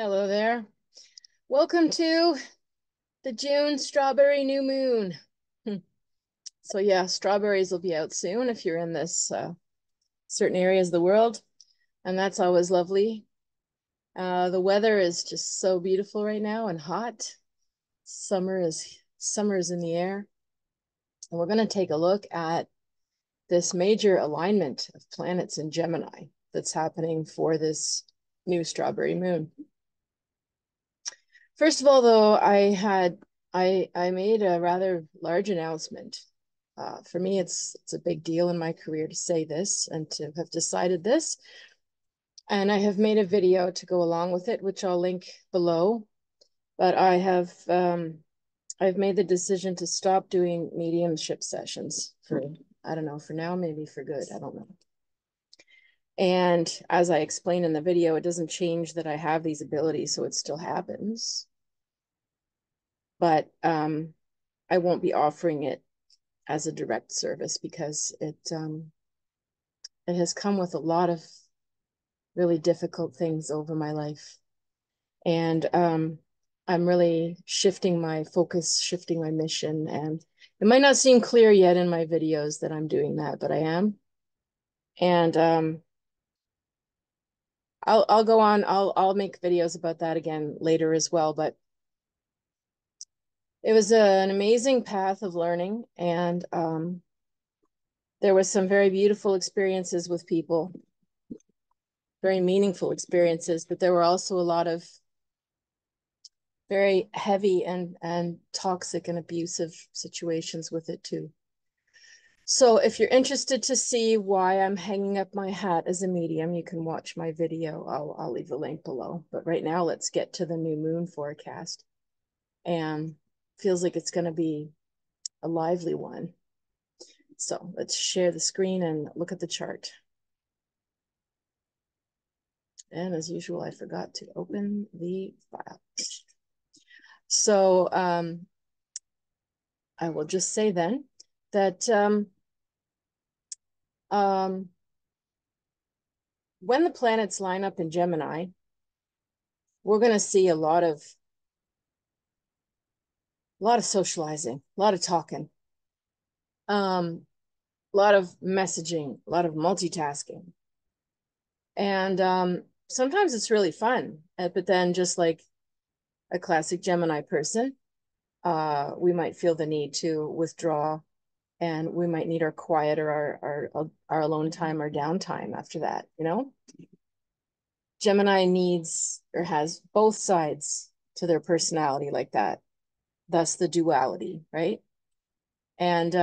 Hello there. Welcome to the June strawberry new moon. So yeah, strawberries will be out soon if you're in this certain areas of the world, and that's always lovely. The weather is just so beautiful right now and hot. Summer is in the air. And we're going to take a look at this major alignment of planets in Gemini that's happening for this new strawberry moon. First of all, though, I made a rather large announcement. For me, it's a big deal in my career to say this and to have decided this. And I have made a video to go along with it, which I'll link below. But I've made the decision to stop doing mediumship sessions for, I don't know, for now, maybe for good. I don't know. And as I explained in the video, it doesn't change that I have these abilities, so it still happens. But I won't be offering it as a direct service because it has come with a lot of really difficult things over my life. And I'm really shifting my focus, shifting my mission. And it might not seem clear yet in my videos that I'm doing that, but I am. And I'll go on, I'll make videos about that again later as well. But it was an amazing path of learning, and there was some very beautiful experiences with people, very meaningful experiences, but there were also a lot of very heavy and toxic and abusive situations with it too. So if you're interested to see why I'm hanging up my hat as a medium, you can watch my video. I'll leave the link below. But right now, let's get to the new moon forecast. And feels like it's going to be a lively one. So let's share the screen and look at the chart. And as usual, I forgot to open the file. So I will just say then that when the planets line up in Gemini, we're going to see a lot of socializing, a lot of talking, a lot of messaging, a lot of multitasking. And sometimes it's really fun, but then just like a classic Gemini person, we might feel the need to withdraw, and we might need our quiet or our alone time or downtime after that, you know? Gemini needs or has both sides to their personality like that. Thus the duality, right? And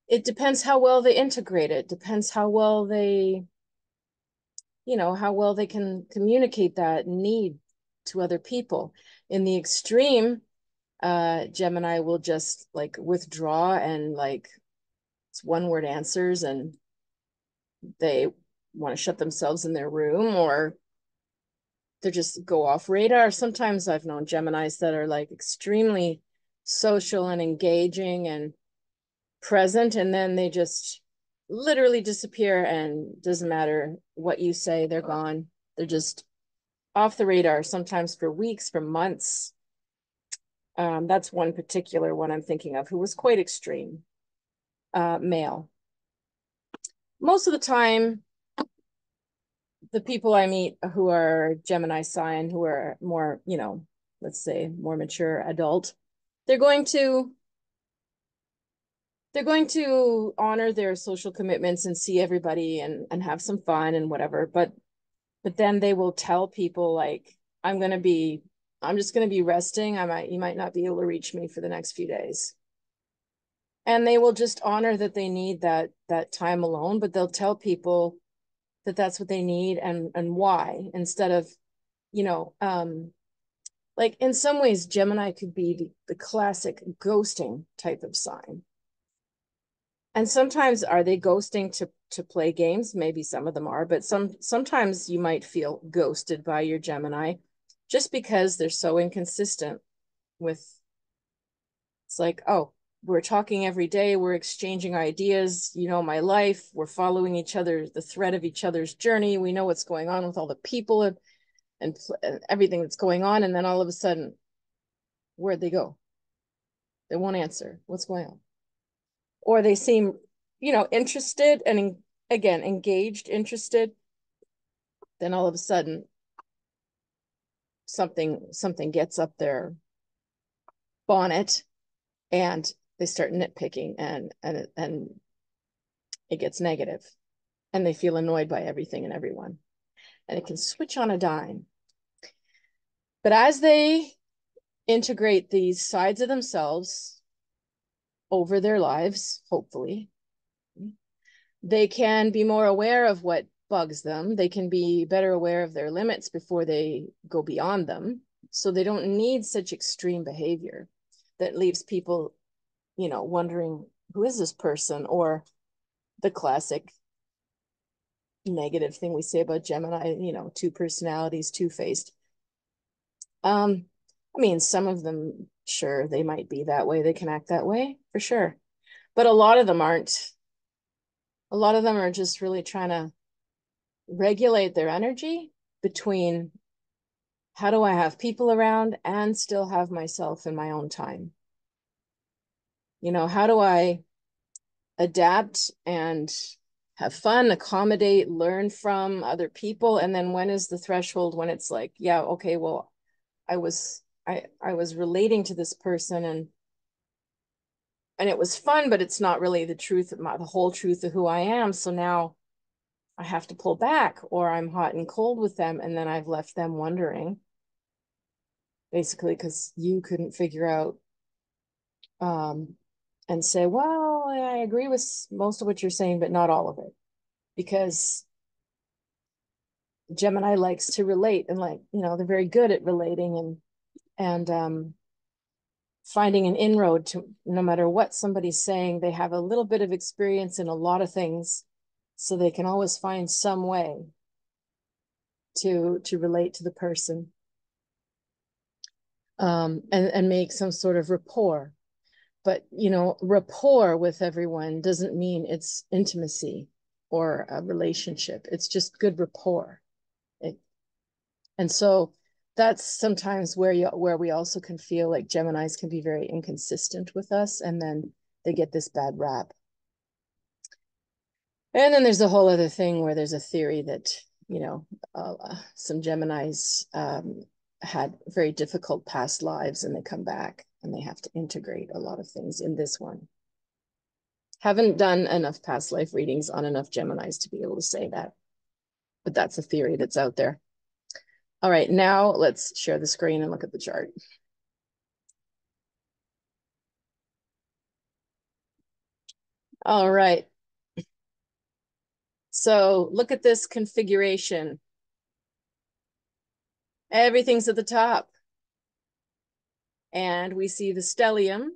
it depends how well they integrate it. Depends how well they, how well they can communicate that need to other people. In the extreme, Gemini will just like withdraw and like it's one word answers, and they want to shut themselves in their room, or they just go off radar. Sometimes I've known Geminis that are like extremely social and engaging and present, and then they just literally disappear, and doesn't matter what you say, they're gone. They're just off the radar, sometimes for weeks, for months. That's one particular one I'm thinking of who was quite extreme, male. Most of the time, the people I meet who are Gemini sign, who are more, let's say more mature adult, they're going to honor their social commitments and see everybody and have some fun and whatever. But then they will tell people like, I'm just going to be resting. You might not be able to reach me for the next few days. And they will just honor that they need that time alone, but they'll tell people that that's what they need and why, instead of, like in some ways, Gemini could be the classic ghosting type of sign. And sometimes are they ghosting to play games? Maybe some of them are, but sometimes you might feel ghosted by your Gemini just because they're so inconsistent with, it's like, oh, we're talking every day, we're exchanging ideas, you know, my life, we're following each other, the thread of each other's journey. We know what's going on with all the people and everything that's going on. And then all of a sudden, where'd they go? They won't answer. What's going on? Or they seem, you know, interested and again, engaged, interested. Then all of a sudden, something gets up their bonnet and they start nitpicking and it gets negative and they feel annoyed by everything and everyone. And it can switch on a dime. But as they integrate these sides of themselves over their lives, hopefully, they can be more aware of what bugs them. They can be better aware of their limits before they go beyond them. So they don't need such extreme behavior that leaves people, you know, wondering, who is this person? Or the classic negative thing we say about Gemini, you know, two personalities, two-faced. I mean, some of them, sure, they might be that way. They can act that way, for sure. But a lot of them aren't. A lot of them are just really trying to regulate their energy between how do I have people around and still have myself in my own time? You know, how do I adapt and have fun, accommodate, learn from other people? And then when is the threshold when it's like, yeah, okay, well, I was relating to this person and it was fun, but it's not really the truth of the whole truth of who I am. So now I have to pull back, or I'm hot and cold with them. And then I've left them wondering, basically, because you couldn't figure out and say, well, I agree with most of what you're saying, but not all of it. Because Gemini likes to relate and like, you know, they're very good at relating and finding an inroad to no matter what somebody's saying. They have a little bit of experience in a lot of things, so they can always find some way to relate to the person and make some sort of rapport. But, you know, rapport with everyone doesn't mean it's intimacy or a relationship. It's just good rapport. And so that's sometimes where we also can feel like Geminis can be very inconsistent with us, and then they get this bad rap. And then there's a whole other thing where there's a theory that, you know, some Geminis had very difficult past lives and they come back and they have to integrate a lot of things in this one. Haven't done enough past life readings on enough Geminis to be able to say that, but that's a theory that's out there. All right, now let's share the screen and look at the chart. All right. So look at this configuration. Everything's at the top. And we see the stellium,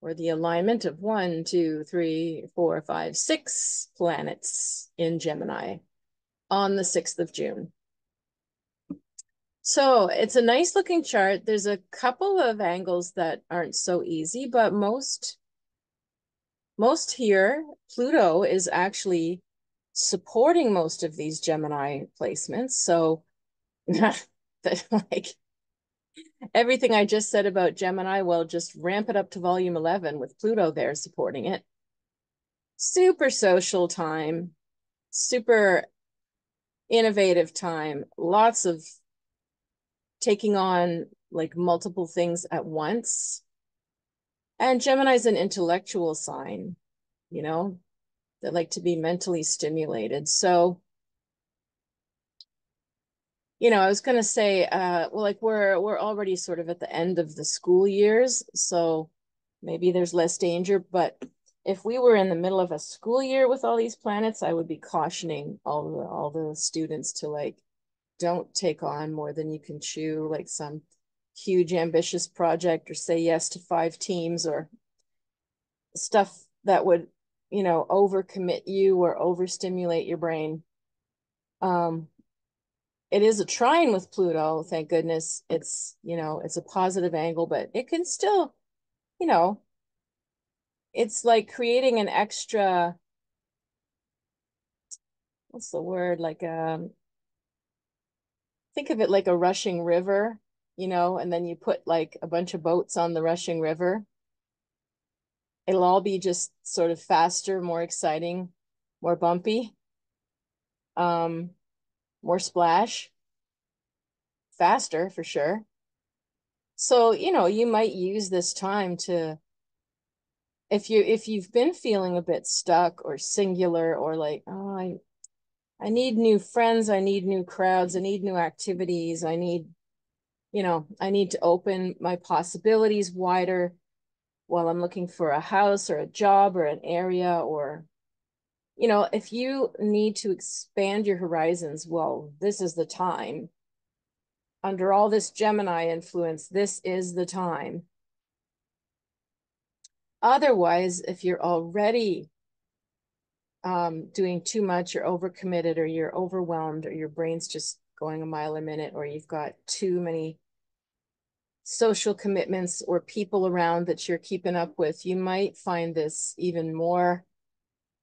or the alignment of 1, 2, 3, 4, 5, 6 planets in Gemini on the 6th of June. So it's a nice looking chart. There's a couple of angles that aren't so easy, but most here, Pluto is actually supporting most of these Gemini placements. So like everything I just said about Gemini, well, just ramp it up to volume 11 with Pluto there supporting it. Super social time, super innovative time, lots of taking on like multiple things at once. And Gemini's an intellectual sign, you know, that like to be mentally stimulated. So, you know, I was going to say, well, like we're already sort of at the end of the school years, so maybe there's less danger. But if we were in the middle of a school year with all these planets, I would be cautioning all the students to like, don't take on more than you can chew, like some huge ambitious project, or say yes to 5 teams, or stuff that would, you know, overcommit you or overstimulate your brain. It is a trine with Pluto, thank goodness. It's, you know, it's a positive angle, but it can still, you know, it's like creating an extra, what's the word? Like, think of it like a rushing river, you know, and then you put like a bunch of boats on the rushing river. It'll all be just sort of faster, more exciting, more bumpy, um, more splash, faster for sure. So, you know, you might use this time to, if you've been feeling a bit stuck or singular or like, oh, I need new friends, I need new crowds, I need new activities, I need, you know, I need to open my possibilities wider while I'm looking for a house or a job or an area, or, you know, if you need to expand your horizons, well, this is the time. Under all this Gemini influence, this is the time. Otherwise, if you're already doing too much or overcommitted, or you're overwhelmed, or your brain's just going a mile a minute, or you've got too many social commitments or people around that you're keeping up with, you might find this even more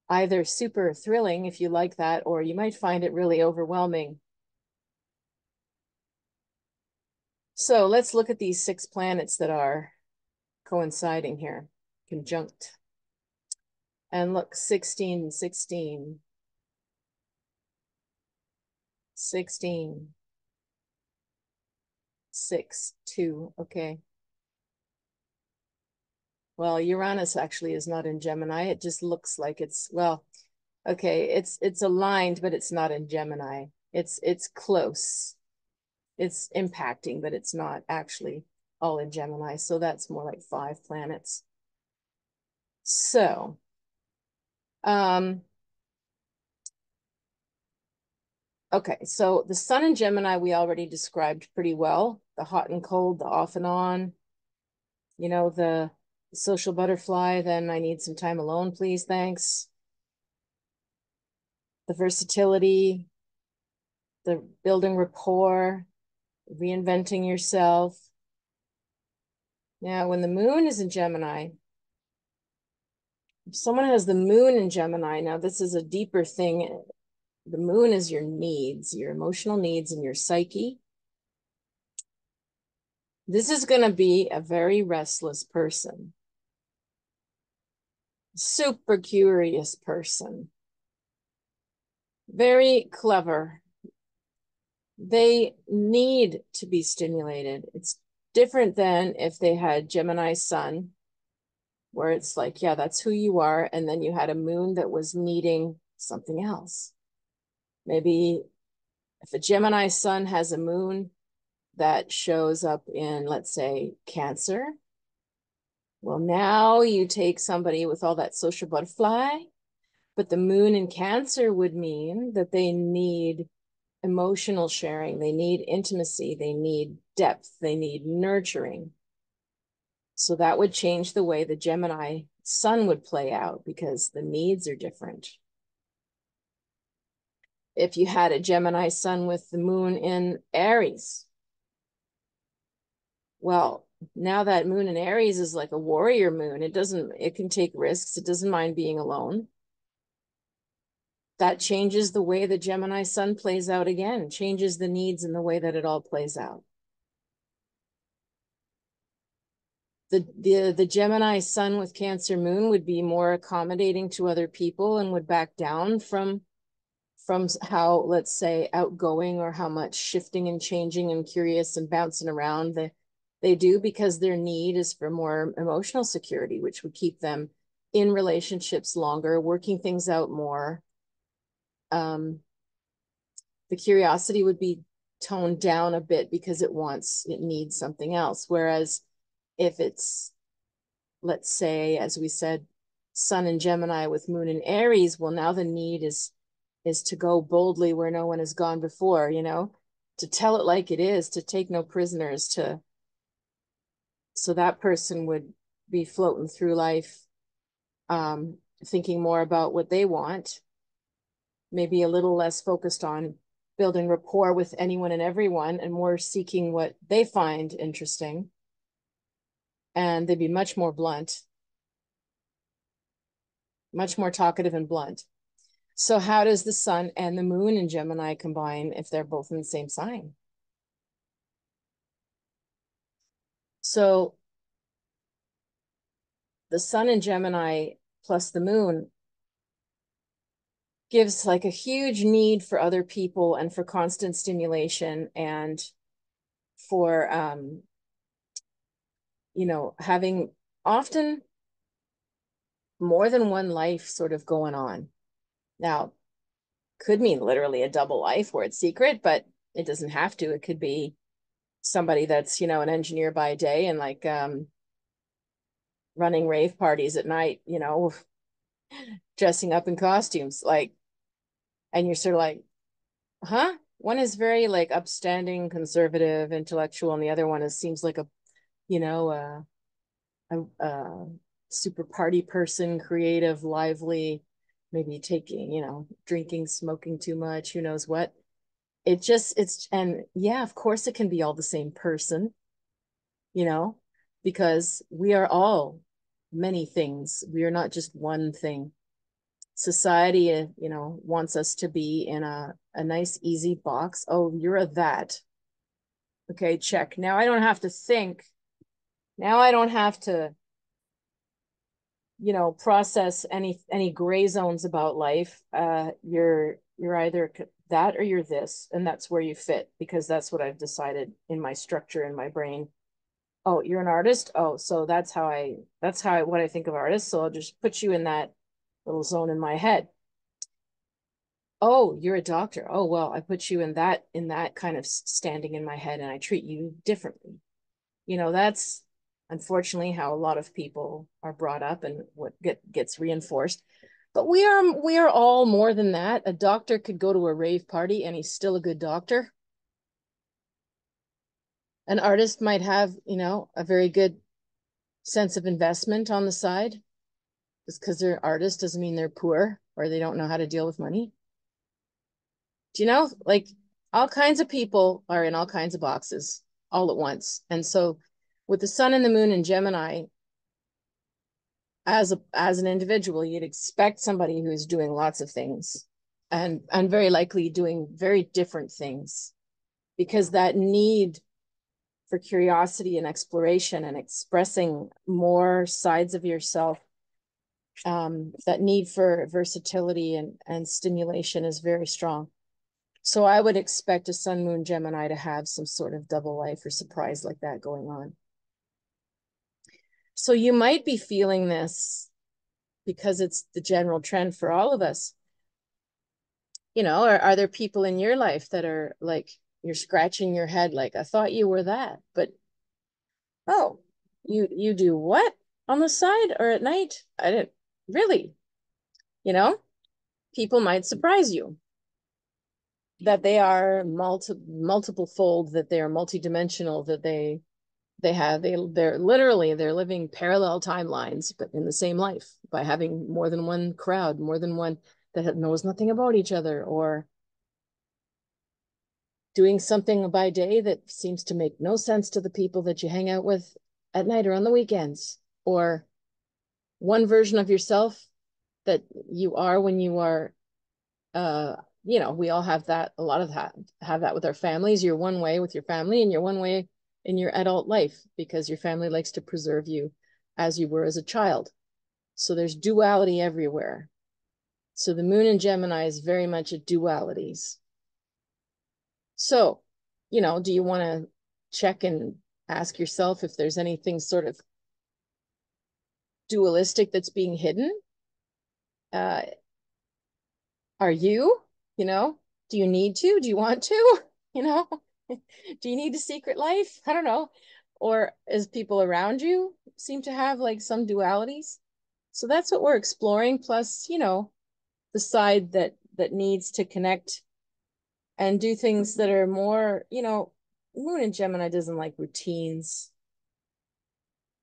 either super thrilling if you like that, or you might find it really overwhelming. So let's look at these 6 planets that are coinciding here, conjunct. And look, 16, 16, 16, 6, 2, okay. Well, Uranus actually is not in Gemini. It just looks like it's, well, okay, it's aligned, but it's not in Gemini. It's close. It's impacting, but it's not actually all in Gemini. So that's more like 5 planets. So, okay, so the sun in Gemini we already described pretty well. The hot and cold, the off and on, you know, the social butterfly, then I need some time alone, please, thanks. The versatility, the building rapport, reinventing yourself. Now, when the moon is in Gemini, if someone has the moon in Gemini, now this is a deeper thing. The moon is your needs, your emotional needs, and your psyche. This is going to be a very restless person, super curious person, very clever. They need to be stimulated. It's different than if they had Gemini sun, where it's like, yeah, that's who you are. And then you had a moon that was needing something else. Maybe if a Gemini sun has a moon that shows up in, let's say, Cancer, well, now you take somebody with all that social butterfly, but the moon in Cancer would mean that they need emotional sharing, they need intimacy, they need depth, they need nurturing. So that would change the way the Gemini sun would play out because the needs are different. If you had a Gemini sun with the moon in Aries, well, now that moon in Aries is like a warrior moon. It can take risks. It doesn't mind being alone. That changes the way the Gemini sun plays out again, changes the needs and the way that it all plays out. The Gemini sun with Cancer moon would be more accommodating to other people and would back down from how, let's say, outgoing or how much shifting and changing and curious and bouncing around they do, because their need is for more emotional security, which would keep them in relationships longer, working things out more. The curiosity would be toned down a bit because it needs something else. Whereas if it's, let's say, as we said, sun in Gemini with moon in Aries, well, now the need is to go boldly where no one has gone before, you know, to tell it like it is, to take no prisoners, so that person would be floating through life, thinking more about what they want, maybe a little less focused on building rapport with anyone and everyone, and more seeking what they find interesting. And they'd be much more blunt. much more talkative and blunt. So how does the sun and the moon in Gemini combine if they're both in the same sign? So the sun in Gemini plus the moon gives like a huge need for other people and for constant stimulation and for having often more than one life sort of going on. Now, could mean literally a double life where it's secret, but it doesn't have to. It could be somebody that's, an engineer by day and like running rave parties at night, dressing up in costumes, like, and you're sort of like, huh? One is very like upstanding, conservative, intellectual, and the other one seems like a super party person, creative, lively, maybe taking, drinking, smoking too much, who knows what. And yeah, of course it can be all the same person, you know, because we are all many things. We are not just one thing. Society, wants us to be in a nice, easy box. Oh, you're a that. Okay, check. Now I don't have to think. Now I don't have to, process any gray zones about life. You're either that or you're this, and that's where you fit because that's what I've decided in my structure in my brain. Oh, you're an artist. Oh, so what I think of artists. So I'll just put you in that little zone in my head. Oh, you're a doctor. Oh, well, I put you in that kind of standing in my head and I treat you differently. That's unfortunately how a lot of people are brought up and what gets reinforced. But we are all more than that. A doctor could go to a rave party and he's still a good doctor. An artist might have, a very good sense of investment on the side. Just because they're artists doesn't mean they're poor or they don't know how to deal with money. Do you know? Like all kinds of people are in all kinds of boxes all at once. And so with the sun and the moon in Gemini, as an individual, you'd expect somebody who's doing lots of things and very likely doing very different things because that need for curiosity and exploration and expressing more sides of yourself, that need for versatility and stimulation is very strong. So I would expect a sun moon Gemini to have some sort of double life or surprise like that going on. So you might be feeling this because it's the general trend for all of us. Are there people in your life that are like, you're scratching your head like, I thought you were that, but oh, you do what on the side or at night? I didn't really, people might surprise you that they are multiple fold, that they are multidimensional, that they're living parallel timelines, but in the same life by having more than one crowd, more than one that knows nothing about each other, or doing something by day that seems to make no sense to the people that you hang out with at night or on the weekends, or one version of yourself that you are when you are, we all have that, a lot of that, have that with our families. You're one way with your family and you're one way in your adult life because your family likes to preserve you as you were as a child. So there's duality everywhere. So the moon in Gemini is very much a dualities. So, do you want to check and ask yourself if there's anything sort of dualistic that's being hidden? Are you, do you need to? Do you want to? Do you need a secret life? I don't know. Or as people around you seem to have like some dualities. So that's what we're exploring. Plus, the side that needs to connect and do things that are more, Moon in Gemini doesn't like routines.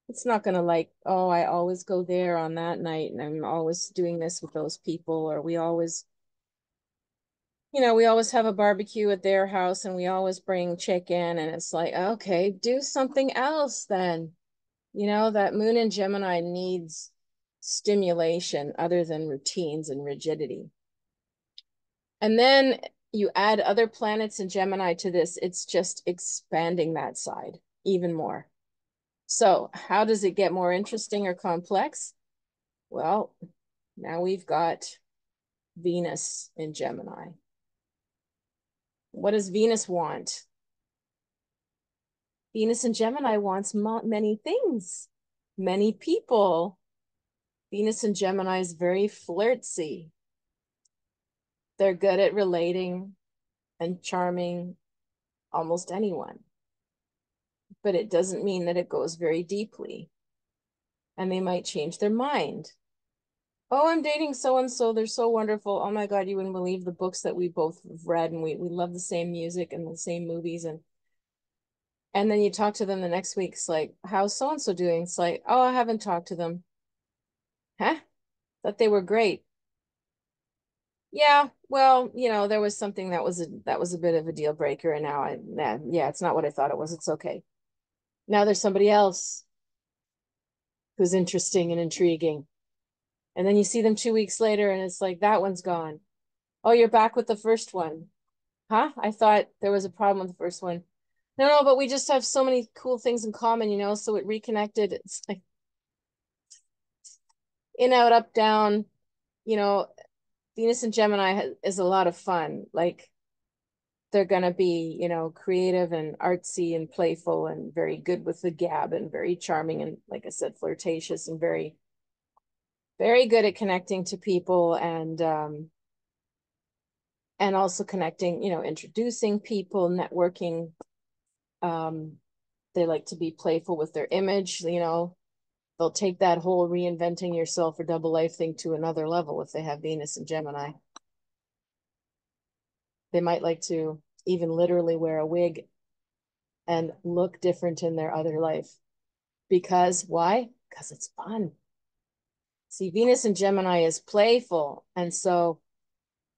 It's not going to like, oh, I always go there on that night and I'm always doing this with those people, or we always have a barbecue at their house and we always bring chicken, and it's like, okay, do something else then. That moon in Gemini needs stimulation other than routines and rigidity. And then you add other planets in Gemini to this, it's just expanding that side even more. So how does it get more interesting or complex? Well, now we've got Venus in Gemini. What does Venus want? Venus in Gemini wants many things, many people. Venus in Gemini is very flirty. They're good at relating and charming almost anyone. But it doesn't mean that it goes very deeply. And they might change their mind. Oh, I'm dating so-and-so. They're so wonderful. Oh my God, you wouldn't believe the books that we both have read, and we love the same music and the same movies. And then you talk to them the next week. It's like, how's so-and-so doing? It's like, oh, I haven't talked to them. Huh? Thought they were great. Yeah, well, there was something that was a bit of a deal breaker, and now yeah, it's not what I thought it was. It's okay. Now there's somebody else who's interesting and intriguing. And then you see them 2 weeks later and it's like, that one's gone. Oh, you're back with the first one. Huh? I thought there was a problem with the first one. No, but we just have so many cool things in common, so it reconnected. It's like in, out, up, down, Venus and Gemini is a lot of fun. Like they're going to be, creative and artsy and playful and very good with the gab and very charming and, like I said, flirtatious and very, very good at connecting to people and also connecting, introducing people, networking. They like to be playful with their image, they'll take that whole reinventing yourself or double life thing to another level if they have Venus and Gemini. They might like to even literally wear a wig and look different in their other life. Because why? Because it's fun. See, Venus and Gemini is playful. And so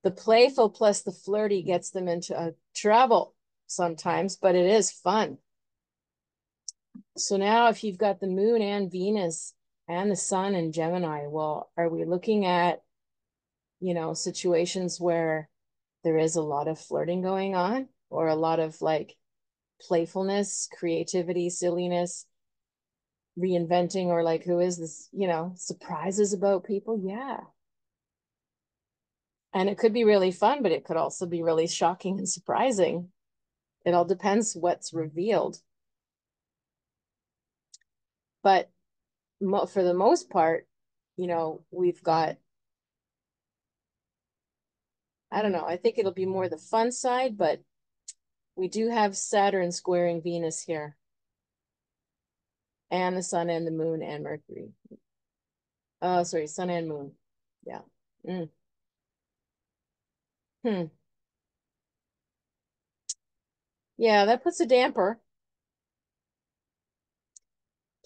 the playful plus the flirty gets them into trouble sometimes, but it is fun. So now if you've got the moon and Venus and the sun in Gemini, well, are we looking at, situations where there is a lot of flirting going on or a lot of like playfulness, creativity, silliness, reinventing, or like, who is this, surprises about people? Yeah. And it could be really fun, but it could also be really shocking and surprising. It all depends what's revealed. But for the most part, we've got, I don't know, I think it'll be more the fun side, but we do have Saturn squaring Venus here. And the sun and the moon and Mercury. Sorry, sun and moon. Yeah. Yeah, that puts a damper.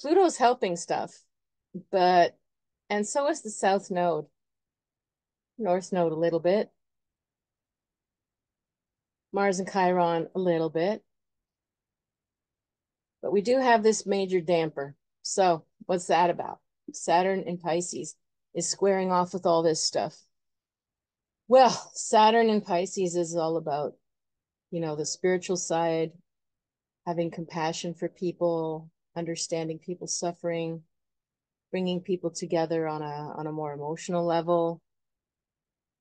Pluto's helping stuff, and so is the South Node. North Node a little bit. Mars and Chiron a little bit. But we do have this major damper. So what's that about? Saturn in Pisces is squaring off with all this stuff. Well, Saturn in Pisces is all about, the spiritual side, having compassion for people, understanding people's suffering, bringing people together on a more emotional level,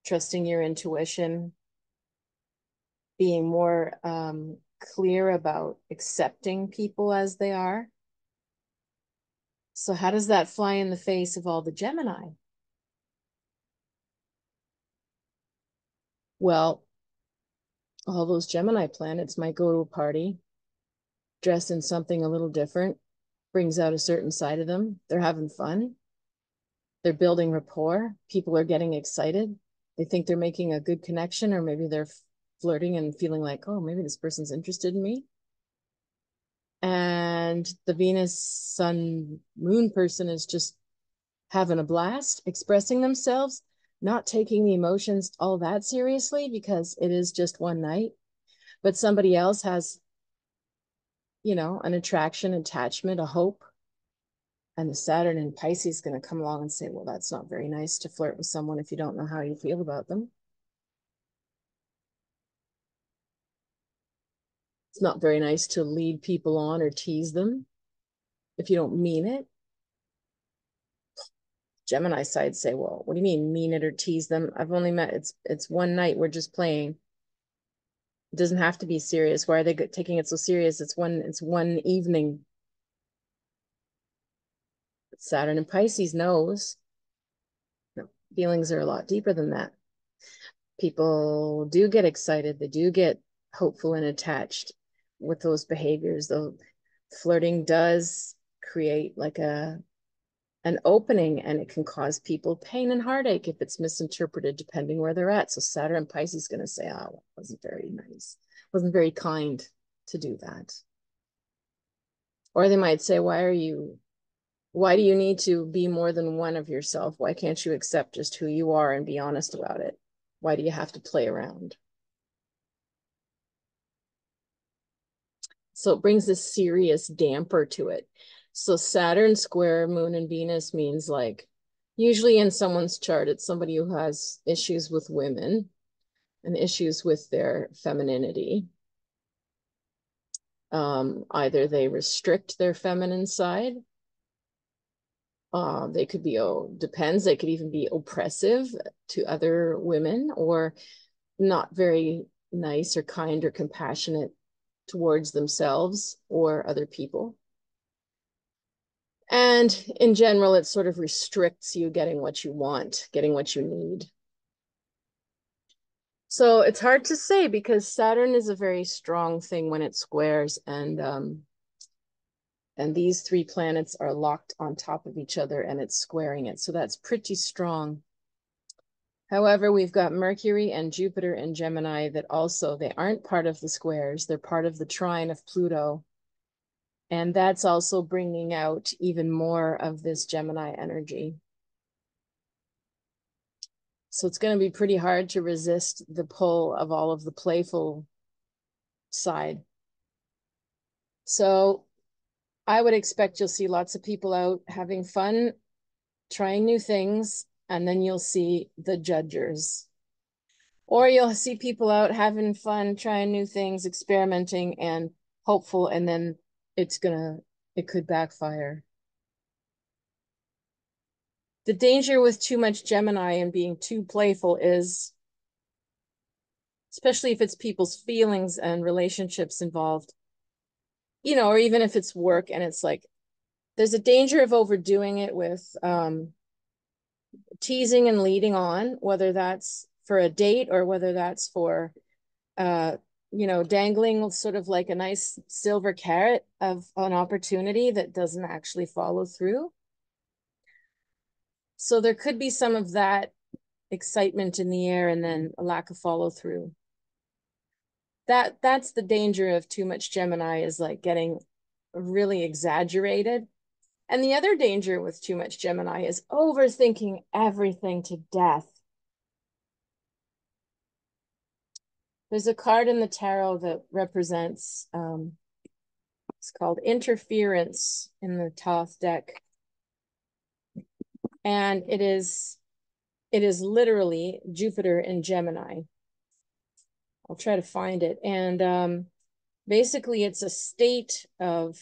trusting your intuition, being more clear about accepting people as they are. So how does that fly in the face of all the Gemini? Well, all those Gemini planets might go to a party, dress in something a little different, brings out a certain side of them. They're having fun. They're building rapport. People are getting excited. They think they're making a good connection, or maybe they're flirting and feeling like, oh, maybe this person's interested in me. And the Venus, Sun, Moon person is just having a blast, expressing themselves, not taking the emotions all that seriously because it is just one night. But somebody else has, an attraction, attachment, a hope, And the Saturn in Pisces is going to come along and say, well, that's not very nice to flirt with someone if you don't know how you feel about them. It's not very nice to lead people on or tease them if you don't mean it. Gemini side say, well, what do you mean it or tease them? I've only met, it's one night, we're just playing. It doesn't have to be serious. Why are they taking it so serious? It's one evening. But Saturn in Pisces knows no, feelings are a lot deeper than that. People do get excited. They do get hopeful and attached with those behaviors. Though flirting does create like an opening, and it can cause people pain and heartache if it's misinterpreted depending where they're at. So Saturn and Pisces is going to say, oh, it wasn't very nice. It wasn't very kind to do that. Or they might say, why do you need to be more than one of yourself? Why can't you accept just who you are and be honest about it? Why do you have to play around? So it brings this serious damper to it. So Saturn square Moon and Venus means like, usually in someone's chart, it's somebody who has issues with women and issues with their femininity. Either they restrict their feminine side. They could be, depends, they could even be oppressive to other women or not very nice or kind or compassionate towards themselves or other people. And in general, it sort of restricts you getting what you want, getting what you need. So it's hard to say because Saturn is a very strong thing when it squares, and these three planets are locked on top of each other and it's squaring it. So that's pretty strong. However, we've got Mercury and Jupiter and Gemini that also, they aren't part of the squares. They're part of the trine of Pluto. And that's also bringing out even more of this Gemini energy. So it's going to be pretty hard to resist the pull of all of the playful side. So I would expect you'll see lots of people out having fun, trying new things, and then you'll see the judgers. Or you'll see people out having fun, trying new things, experimenting and hopeful, and then it could backfire. The danger with too much Gemini and being too playful is, especially if it's people's feelings and relationships involved, or even if it's work and it's like, there's a danger of overdoing it with teasing and leading on, whether that's for a date or whether that's for, dangling sort of like a nice silver carrot of an opportunity that doesn't actually follow through. So there could be some of that excitement in the air and then a lack of follow through. That's the danger of too much Gemini, is like getting really exaggerated. And the other danger with too much Gemini is overthinking everything to death. There's a card in the tarot that represents, it's called Interference in the Thoth deck. And it is literally Jupiter in Gemini. I'll try to find it. And basically it's a state of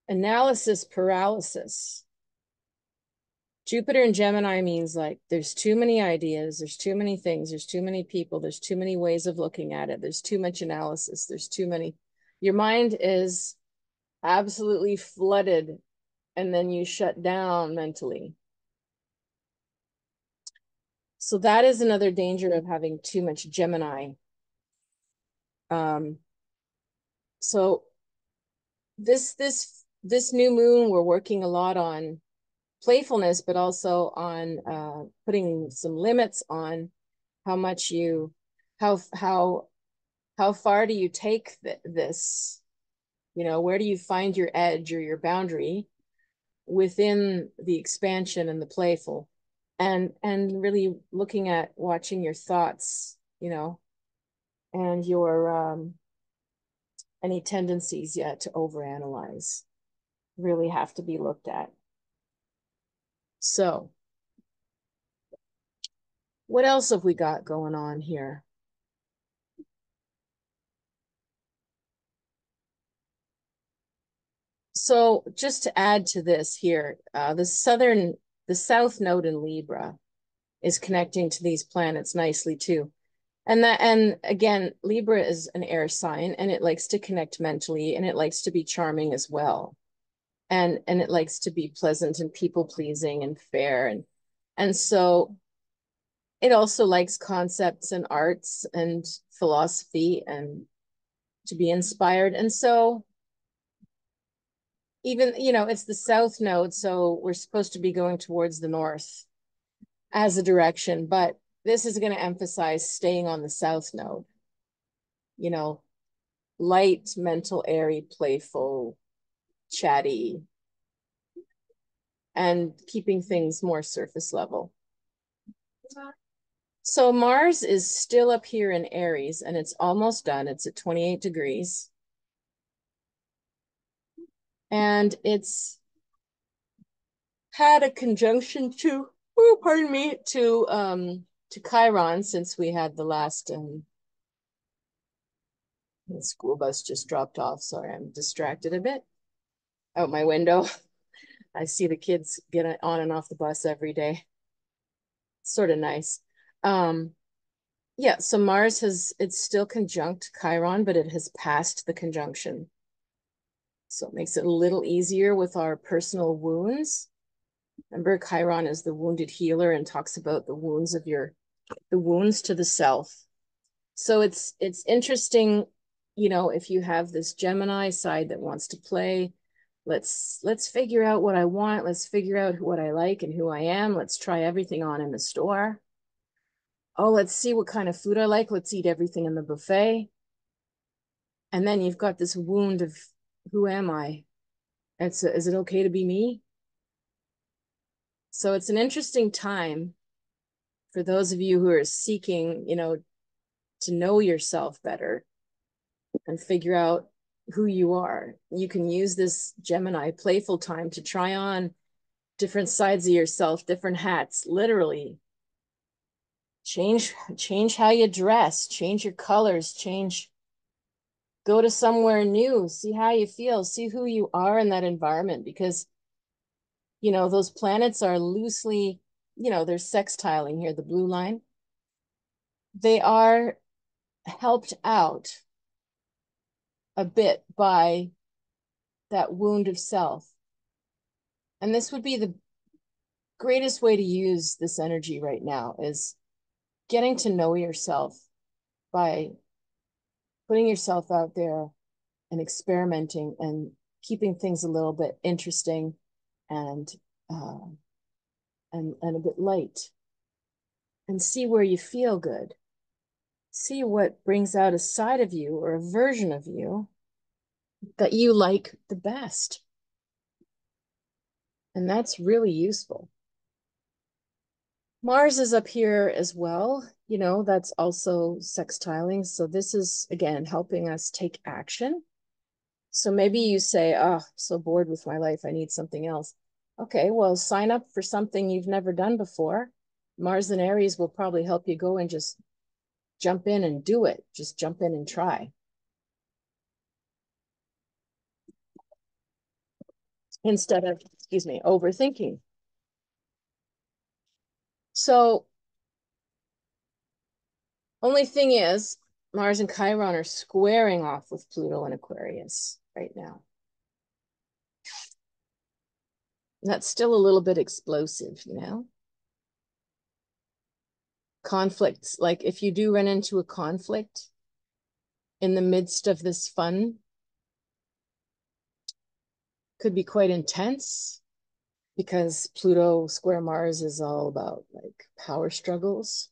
analysis paralysis. Jupiter in Gemini means like there's too many ideas, there's too many things, there's too many people, there's too many ways of looking at it, there's too much analysis, there's too many. Your mind is absolutely flooded and then you shut down mentally. So that is another danger of having too much Gemini. So this new moon, we're working a lot on playfulness, but also on putting some limits on how much how far do you take this? Where do you find your edge or your boundary within the expansion and the playful? And really looking at watching your thoughts, and your any tendencies yet to overanalyze. really have to be looked at. So what else have we got going on here? So just to add to this here, the south node in Libra is connecting to these planets nicely too. And again, Libra is an air sign, and it likes to connect mentally, and it likes to be charming as well. And it likes to be pleasant and people pleasing and fair. And so it also likes concepts and arts and philosophy and to be inspired. And so even, it's the south node, so we're supposed to be going towards the north as a direction, but this is going to emphasize staying on the south node, light, mental, airy, playful, chatty, and keeping things more surface level. So Mars is still up here in Aries, and it's almost done. It's at 28 degrees. And it's had a conjunction to, to Chiron, since we had the last, the school bus just dropped off. Sorry, I'm distracted a bit. Out my window, I see the kids get on and off the bus every day. It's sort of nice. Yeah, so Mars it's still conjunct Chiron, but it has passed the conjunction. So it makes it a little easier with our personal wounds. Remember, Chiron is the wounded healer and talks about the wounds to the self. So it's interesting, if you have this Gemini side that wants to play, let's figure out what I want. Let's figure out what I like and who I am. Let's try everything on in the store. Oh, let's see what kind of food I like. Let's eat everything in the buffet. And then you've got this wound of, who am I? Is it okay to be me? So it's an interesting time for those of you who are seeking, to know yourself better and figure out who you are. You can use this Gemini playful time to try on different sides of yourself, different hats, literally. Change how you dress, change your colors, go to somewhere new, see how you feel, see who you are in that environment, because those planets are loosely, they're sextiling here, the blue line. They are helped out a bit by that wound of self. And this would be the greatest way to use this energy right now, is getting to know yourself by putting yourself out there and experimenting and keeping things a little bit interesting and a bit light, and see where you feel good. See what brings out a side of you or a version of you that you like the best. And that's really useful. Mars is up here as well. That's also sextiling. So this is, again, helping us take action. So maybe you say, oh, I'm so bored with my life, I need something else. Okay, well, sign up for something you've never done before. Mars and Aries will probably help you go and just jump in and do it. Just jump in and try. Instead of, overthinking. So, only thing is, Mars and Chiron are squaring off with Pluto and Aquarius right now. That's still a little bit explosive, Conflicts, like if you do run into a conflict in the midst of this fun, could be quite intense, because Pluto square Mars is all about like power struggles,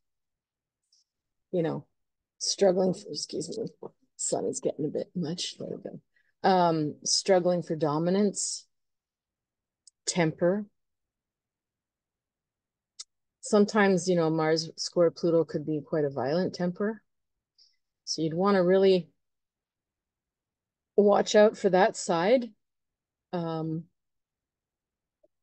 struggling for, excuse me, sun is getting a bit much. There we go. Struggling for dominance, temper. Sometimes, Mars square Pluto could be quite a violent temper. So you'd want to really watch out for that side.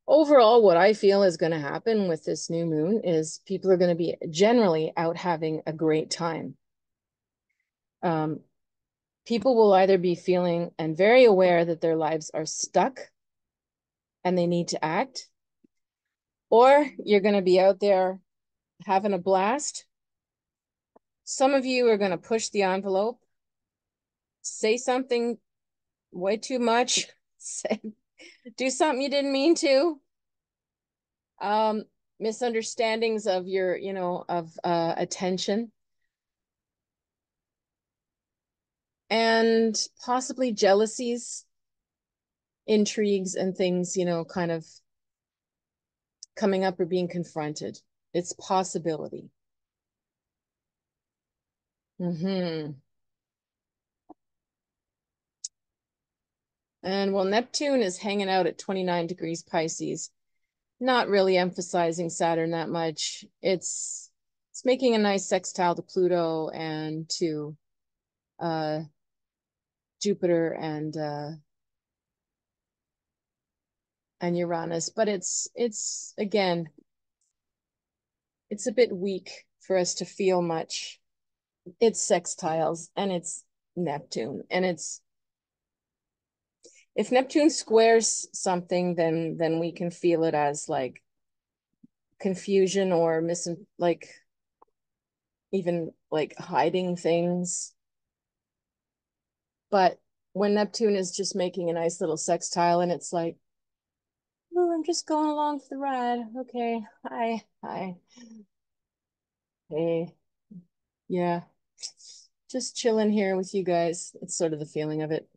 overall, what I feel is going to happen with this new moon is people are going to be generally out having a great time. People will either be feeling and very aware that their lives are stuck and they need to act, or you're going to be out there having a blast. Some of you are going to push the envelope, say something way too much, do something you didn't mean to. Misunderstandings of your, of attention. And possibly jealousies, intrigues, and things, kind of coming up or being confronted. It's possibility. And while Neptune is hanging out at 29 degrees Pisces, not really emphasizing Saturn that much. It's making a nice sextile to Pluto and to Jupiter and Uranus, but it's again, it's a bit weak for us to feel much. It's sextiles and it's Neptune, and it's, if Neptune squares something, then we can feel it as like confusion or like even like hiding things. But when Neptune is just making a nice little sextile and it's like, oh, I'm just going along for the ride. Okay. Hi. Hey. Yeah. Just chilling here with you guys. It's sort of the feeling of it.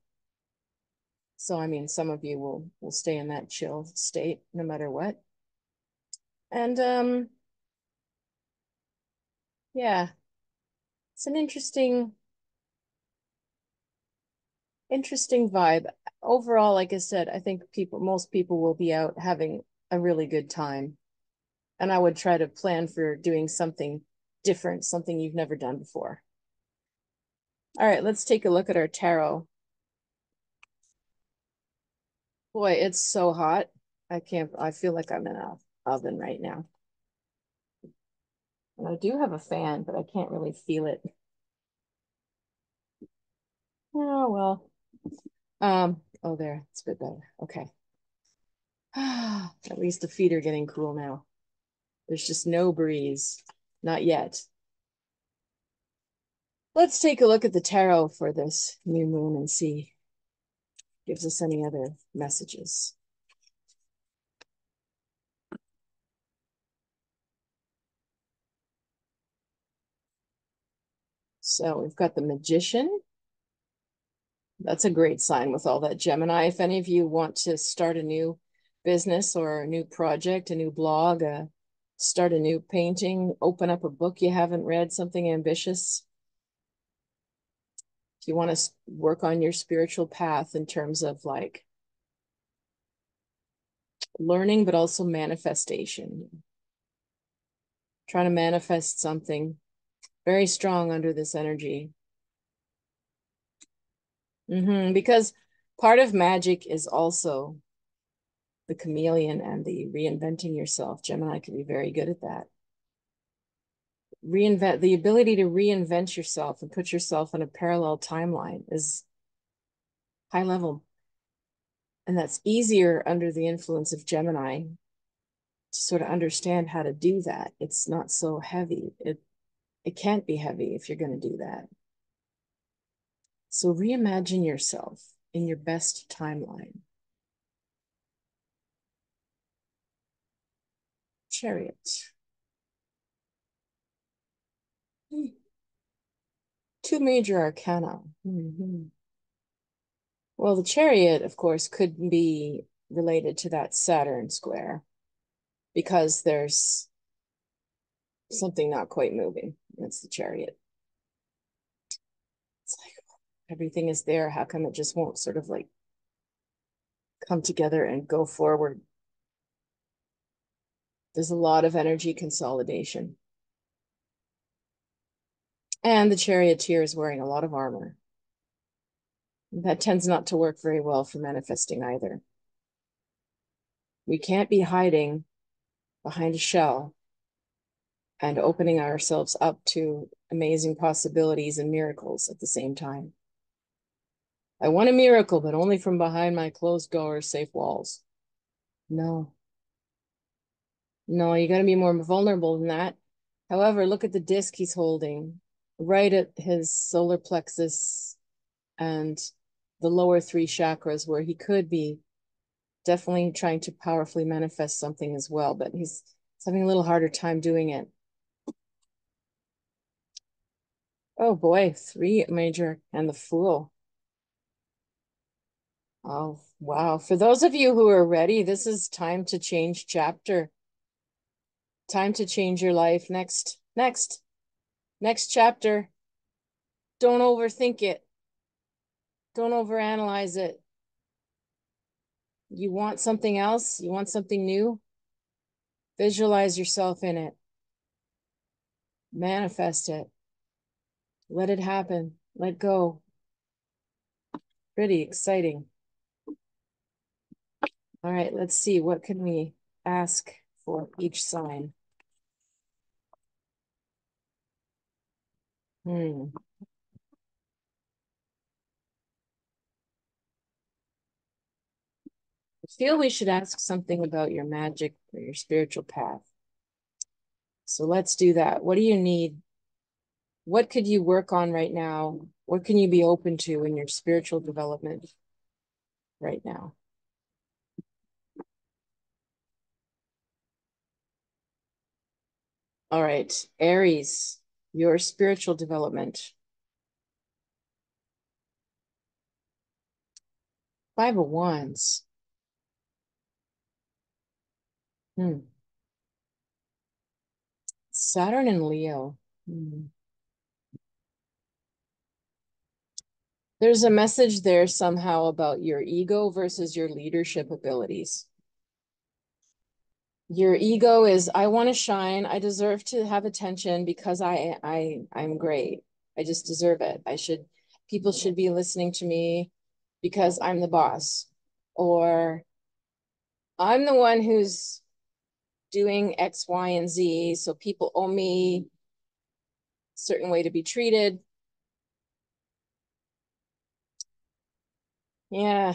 So, I mean, some of you will stay in that chill state no matter what. And yeah, it's an interesting vibe. Overall, like I said, I think most people will be out having a really good time. And I would try to plan for doing something different, something you've never done before. All right, let's take a look at our tarot. Boy, it's so hot. I feel like I'm in an oven right now. And I do have a fan, but I can't really feel it. Oh, well. Oh, there, it's a bit better. Okay. At least the feet are getting cool now. There's just no breeze. Not yet. Let's take a look at the tarot for this new moon and see if it gives us any other messages. So we've got the Magician. That's a great sign with all that Gemini. If any of you want to start a new business or a new project, a new blog, start a new painting, open up a book you haven't read, something ambitious. If you want to work on your spiritual path in terms of like learning, but also manifestation. Trying to manifest something very strong under this energy. Because part of magic is also the chameleon and the reinventing yourself. Gemini can be very good at that. The ability to reinvent yourself and put yourself in a parallel timeline is high level. And that's easier under the influence of Gemini to sort of understand how to do that. It's not so heavy. It can't be heavy if you're going to do that. So reimagine yourself in your best timeline. Chariot. Two major arcana. Well, the Chariot, of course, could be related to that Saturn square because there's something not quite moving. That's the Chariot. It's like everything is there. How come it just won't sort of like come together and go forward? There's a lot of energy consolidation. And the charioteer is wearing a lot of armor. That tends not to work very well for manifesting either. We can't be hiding behind a shell and opening ourselves up to amazing possibilities and miracles at the same time. I want a miracle, but only from behind my closed door, safe walls. No. No, you got to be more vulnerable than that. However, look at the disc he's holding right at his solar plexus and the lower three chakras, where he could be definitely trying to powerfully manifest something as well, but he's having a little harder time doing it. Oh boy, 3 major and the Fool. Oh, wow. For those of you who are ready, this is time to change chapter. Time to change your life. Next chapter. Don't overthink it. Don't overanalyze it. You want something else? You want something new? Visualize yourself in it. Manifest it. Let it happen. Let go. Pretty exciting. All right, let's see. What can we ask for each sign? I feel we should ask something about your magic or your spiritual path. So let's do that. What do you need? What could you work on right now? What can you be open to in your spiritual development right now? All right, Aries, your spiritual development. 5 of Wands. Saturn and Leo. There's a message there somehow about your ego versus your leadership abilities. Your ego is, I want to shine. I deserve to have attention because I'm great. I just deserve it. People should be listening to me because I'm the boss. Or I'm the one who's doing X, Y, and Z. So people owe me a certain way to be treated. Yeah,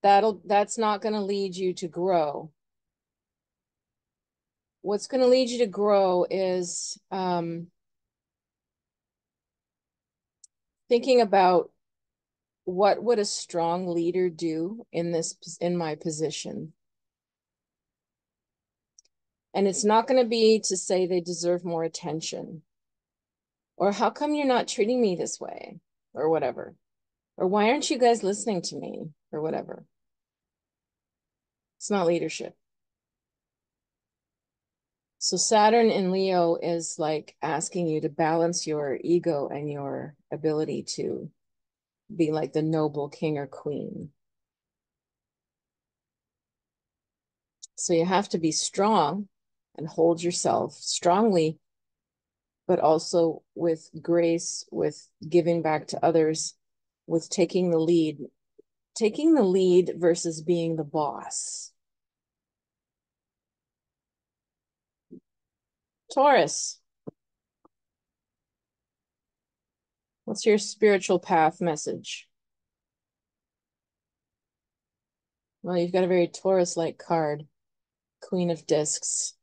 that's not going to lead you to grow. What's going to lead you to grow is thinking about what would a strong leader do in my position. And it's not going to be to say they deserve more attention, or how come you're not treating me this way, or whatever, or why aren't you guys listening to me, or whatever. It's not leadership. So Saturn in Leo is like asking you to balance your ego and your ability to be like the noble king or queen. So you have to be strong and hold yourself strongly, but also with grace, with giving back to others, with taking the lead versus being the boss. Taurus, what's your spiritual path message? Well, you've got a very Taurus-like card, Queen of Discs.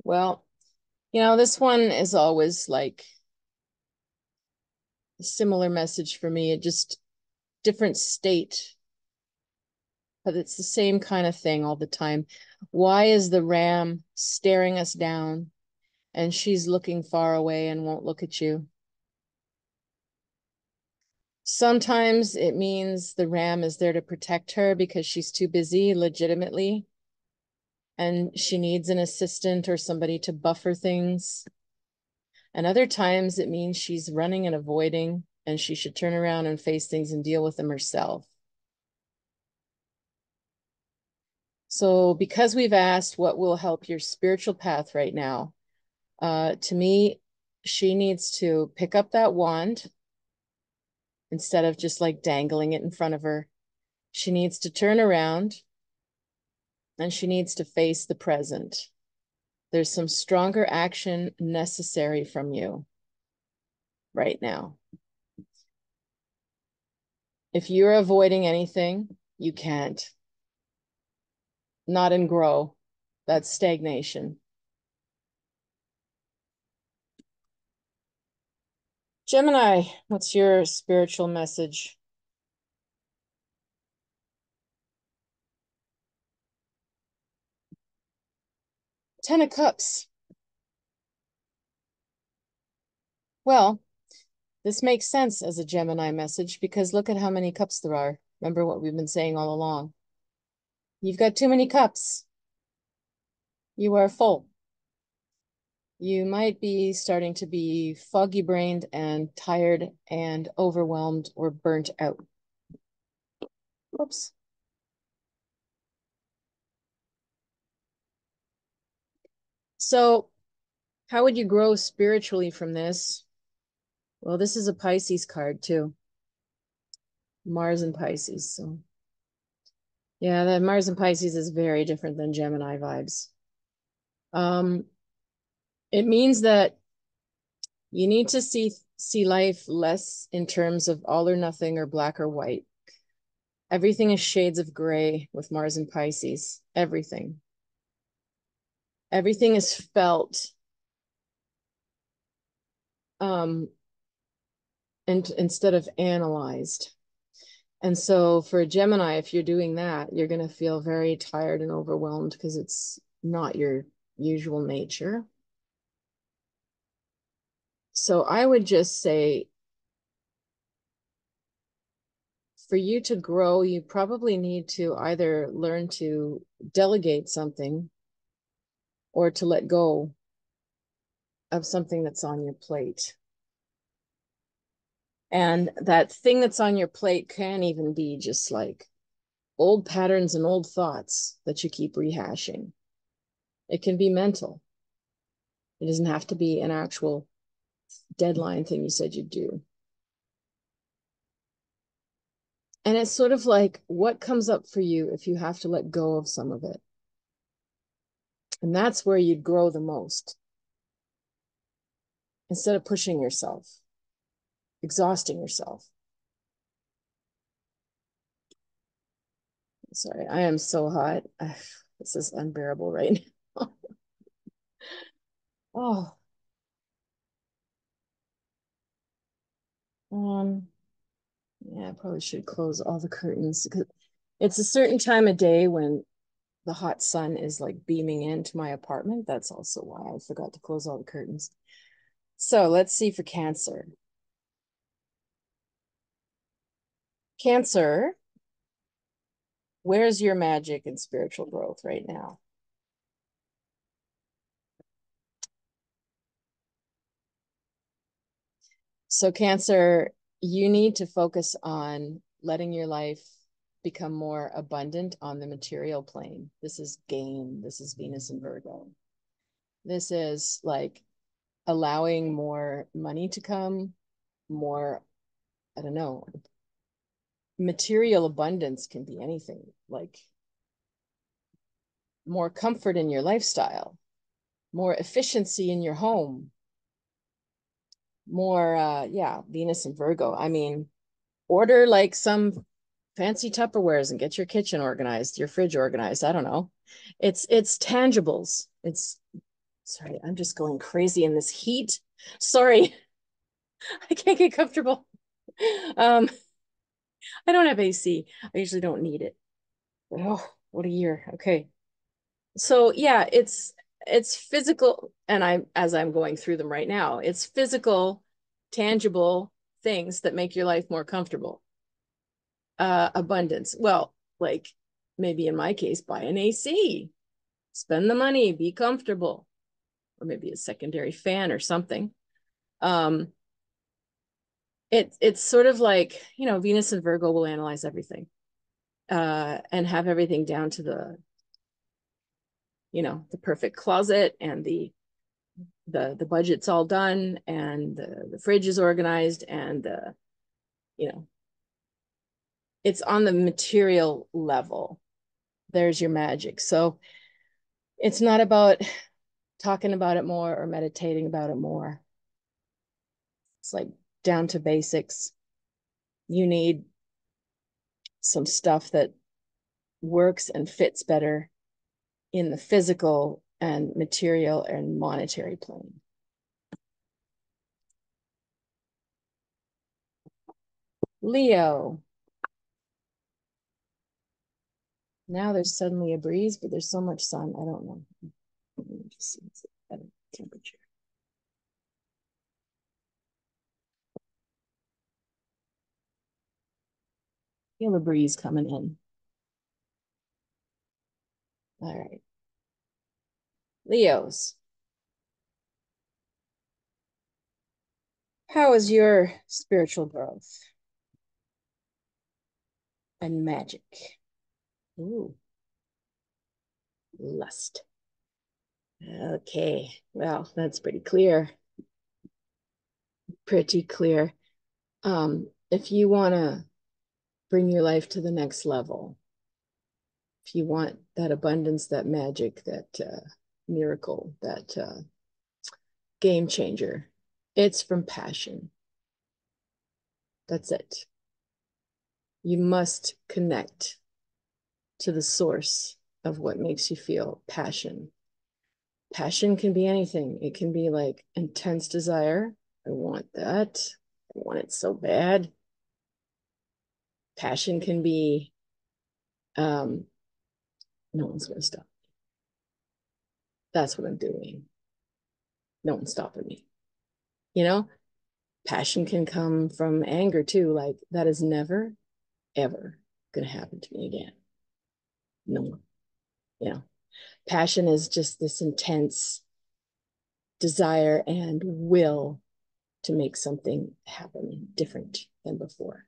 Well, this one is always like a similar message for me. It just different state, but it's the same kind of thing all the time. Why is the ram staring us down and she's looking far away and won't look at you? Sometimes it means the ram is there to protect her because she's too busy legitimately and she needs an assistant or somebody to buffer things. And other times it means she's running and avoiding and she should turn around and face things and deal with them herself. So because we've asked what will help your spiritual path right now, to me, she needs to pick up that wand instead of just like dangling it in front of her. She needs to turn around and she needs to face the present. There's some stronger action necessary from you right now. If you're avoiding anything, you can't. Not in grow. That's stagnation. Gemini, what's your spiritual message? Ten of Cups. Well, this makes sense as a Gemini message because look at how many cups there are. Remember what we've been saying all along. You've got too many cups. You are full. You might be starting to be foggy-brained and tired and overwhelmed or burnt out. Whoops. So how would you grow spiritually from this? Well, this is a Pisces card too. Mars and Pisces. So yeah, that Mars and Pisces is very different than Gemini vibes. It means that you need to see life less in terms of all or nothing or black or white. Everything is shades of gray with Mars and Pisces. Everything. Everything is felt. And instead of analyzed. And so for a Gemini, if you're doing that, you're going to feel very tired and overwhelmed because it's not your usual nature. So I would just say, for you to grow, you probably need to either learn to delegate something or to let go of something that's on your plate. And that thing that's on your plate can even be just like old patterns and old thoughts that you keep rehashing. It can be mental. It doesn't have to be an actual deadline thing you said you'd do. And it's sort of like what comes up for you if you have to let go of some of it. And that's where you'd grow the most. Instead of pushing yourself, exhausting yourself. Sorry, I am so hot. This is unbearable right now. Oh. Yeah, I probably should close all the curtains because it's a certain time of day when the hot sun is like beaming into my apartment. That's also why I forgot to close all the curtains. So let's see for Cancer. Cancer, where's your magic and spiritual growth right now? So Cancer, you need to focus on letting your life become more abundant on the material plane. This is gain. This is Venus and Virgo. This is like allowing more money to come, more, I don't know, material abundance can be anything, like more comfort in your lifestyle, more efficiency in your home, more, yeah, Venus and Virgo. I mean, order like some fancy Tupperwares and get your kitchen organized, your fridge organized. I don't know. It's tangibles. It's, sorry, I'm just going crazy in this heat. Sorry, I can't get comfortable. I don't have AC. I usually don't need it. But, oh, what a year. Okay. So yeah, it's physical, and as I'm going through them right now, it's physical, tangible things that make your life more comfortable. Abundance. Well, like maybe in my case, buy an AC, spend the money, be comfortable, or maybe a secondary fan or something. Um, it's sort of like, Venus and Virgo will analyze everything, and have everything down to the perfect closet, and the budget's all done, and the fridge is organized, and you know, it's on the material level. There's your magic. So it's not about talking about it more or meditating about it more. It's like down to basics. You need some stuff that works and fits better in the physical and material and monetary plane. Leo. Now there's suddenly a breeze, but there's so much sun. I don't know. Let me just see what's the better temperature. Feel a breeze coming in. All right. Leos. How is your spiritual growth and magic? Ooh, lust. Okay, well, that's pretty clear. Pretty clear. If you want to bring your life to the next level, if you want that abundance, that magic, that miracle, that game changer, it's from passion. That's it. You must connect to the source of what makes you feel passion. Passion can be anything. It can be like intense desire. I want that. I want it so bad. Passion can be, no one's going to stop. That's what I'm doing. No one's stopping me. You know, passion can come from anger too. Like, that is never, ever going to happen to me again. No, you know, passion is just this intense desire and will to make something happen different than before.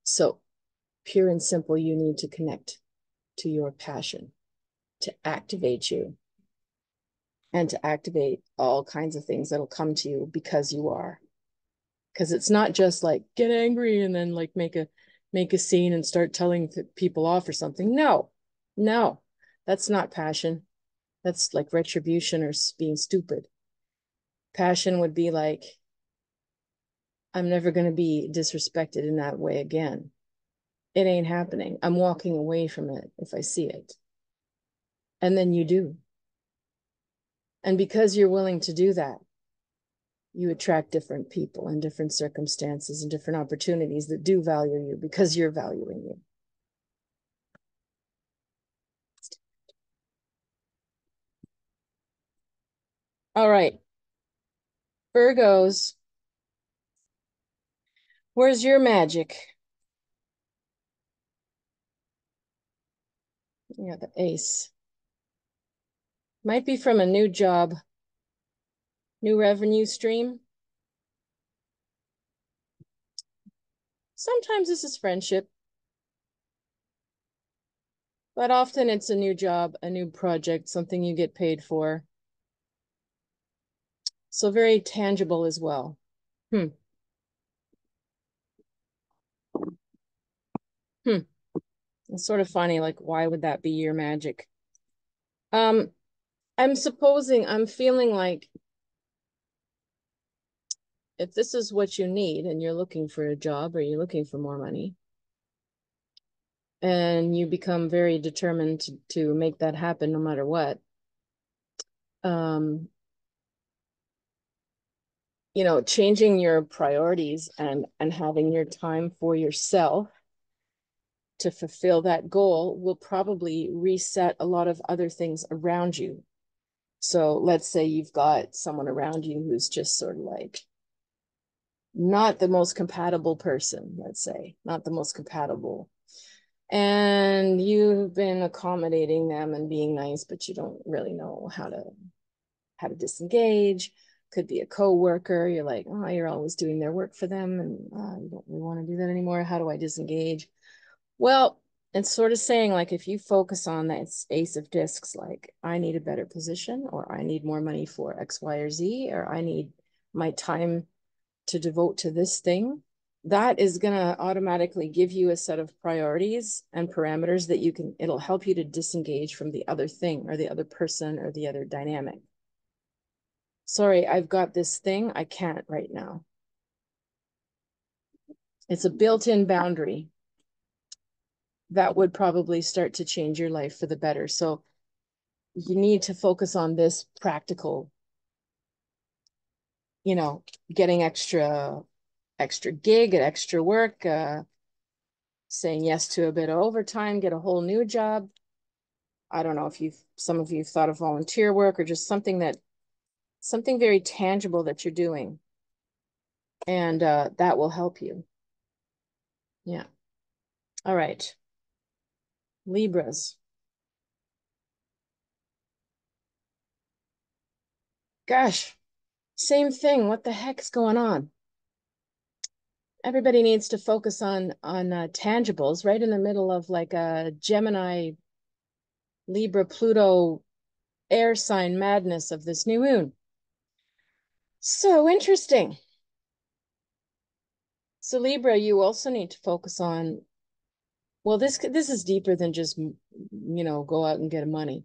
So, pure and simple, you need to connect to your passion to activate you and to activate all kinds of things that'll come to you because you are. Because it's not just like get angry and then like make a scene and start telling people off or something. No, that's not passion. That's like retribution or being stupid. Passion would be like, I'm never going to be disrespected in that way again. It ain't happening. I'm walking away from it if I see it. And then you do. And because you're willing to do that, you attract different people and different circumstances and different opportunities that do value you because you're valuing you. All right. Virgos, where's your magic? Yeah, the ace. Might be from a new job, new revenue stream. Sometimes this is friendship, but often it's a new job, a new project, something you get paid for. So very tangible as well. It's sort of funny, like, why would that be your magic? I'm feeling like if this is what you need and you're looking for a job or you're looking for more money and you become very determined to make that happen no matter what, you know, changing your priorities and having your time for yourself to fulfill that goal will probably reset a lot of other things around you. So let's say you've got someone around you who's just sort of like not the most compatible person, let's say, not the most compatible. And you've been accommodating them and being nice, but you don't really know how to disengage. Could be a coworker. You're like, oh, you're always doing their work for them, and you don't really want to do that anymore. How do I disengage? Well, it's sort of saying like if you focus on that ace of discs, like I need a better position, or I need more money for X, Y, or Z, or I need my time to devote to this thing, that is going to automatically give you a set of priorities and parameters that you can, it'll help you to disengage from the other thing or the other person or the other dynamic. Sorry, I've got this thing. I can't right now. It's a built-in boundary that would probably start to change your life for the better. So you need to focus on this practical, you know, getting extra gig and extra work, saying yes to a bit of overtime, get a whole new job. I don't know if some of you have thought of volunteer work or just something very tangible that you're doing. And that will help you. Yeah. All right. Libras. Gosh, same thing. What the heck's going on? Everybody needs to focus on tangibles right in the middle of like a Gemini, Libra, Pluto, air sign madness of this new moon. So interesting. So Libra, you also need to focus on, well, this is deeper than just, go out and get money.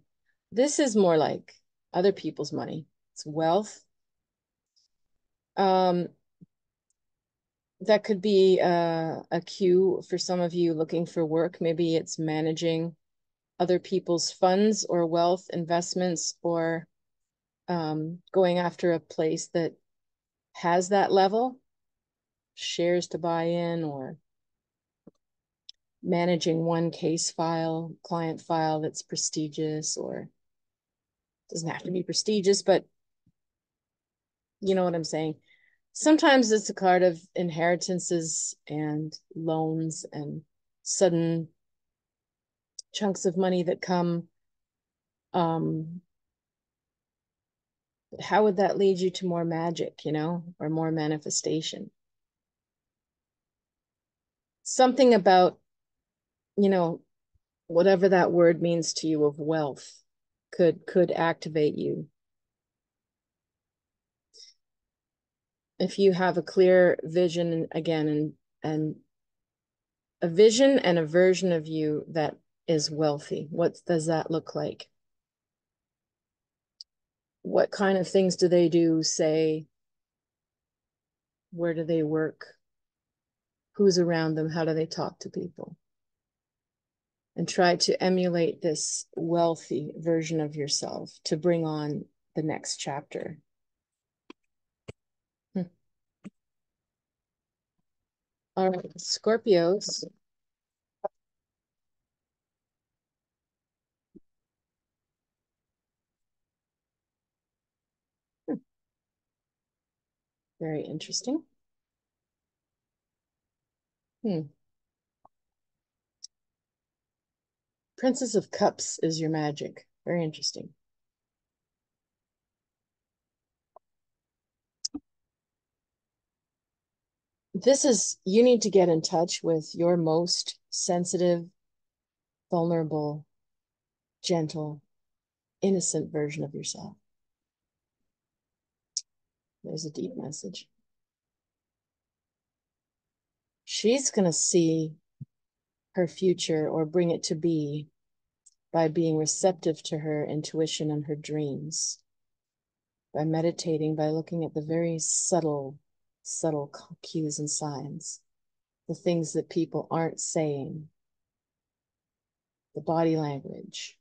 This is more like other people's money. It's wealth. That could be a cue for some of you looking for work. Maybe it's managing other people's funds or wealth investments, or going after a place that has that level, shares to buy in, or managing one client file that's prestigious, or doesn't have to be prestigious, but you know what I'm saying. Sometimes it's a card of inheritances and loans and sudden chunks of money that come. How would that lead you to more magic, or more manifestation? Something about, whatever that word means to you, of wealth could activate you. If you have a clear vision again, and a vision and a version of you that is wealthy, what does that look like? What kind of things do they do, say? Where do they work? Who's around them? How do they talk to people? And try to emulate this wealthy version of yourself to bring on the next chapter. All right, Scorpios. Very interesting. Princess of Cups is your magic. Very interesting. You need to get in touch with your most sensitive, vulnerable, gentle, innocent version of yourself. There's a deep message. She's going to see her future, or bring it to be, by being receptive to her intuition and her dreams, by meditating, by looking at the very subtle cues and signs, the things that people aren't saying, the body language,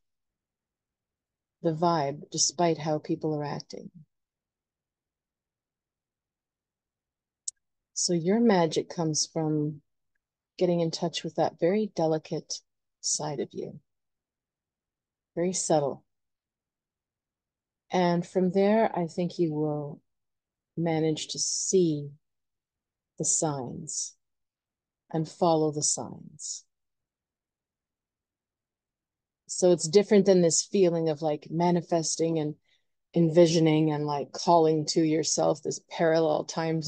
the vibe, despite how people are acting. So your magic comes from getting in touch with that very delicate side of you, very subtle. And from there, I think you will manage to see the signs and follow the signs. So it's different than this feeling of like manifesting and envisioning and like calling to yourself this parallel time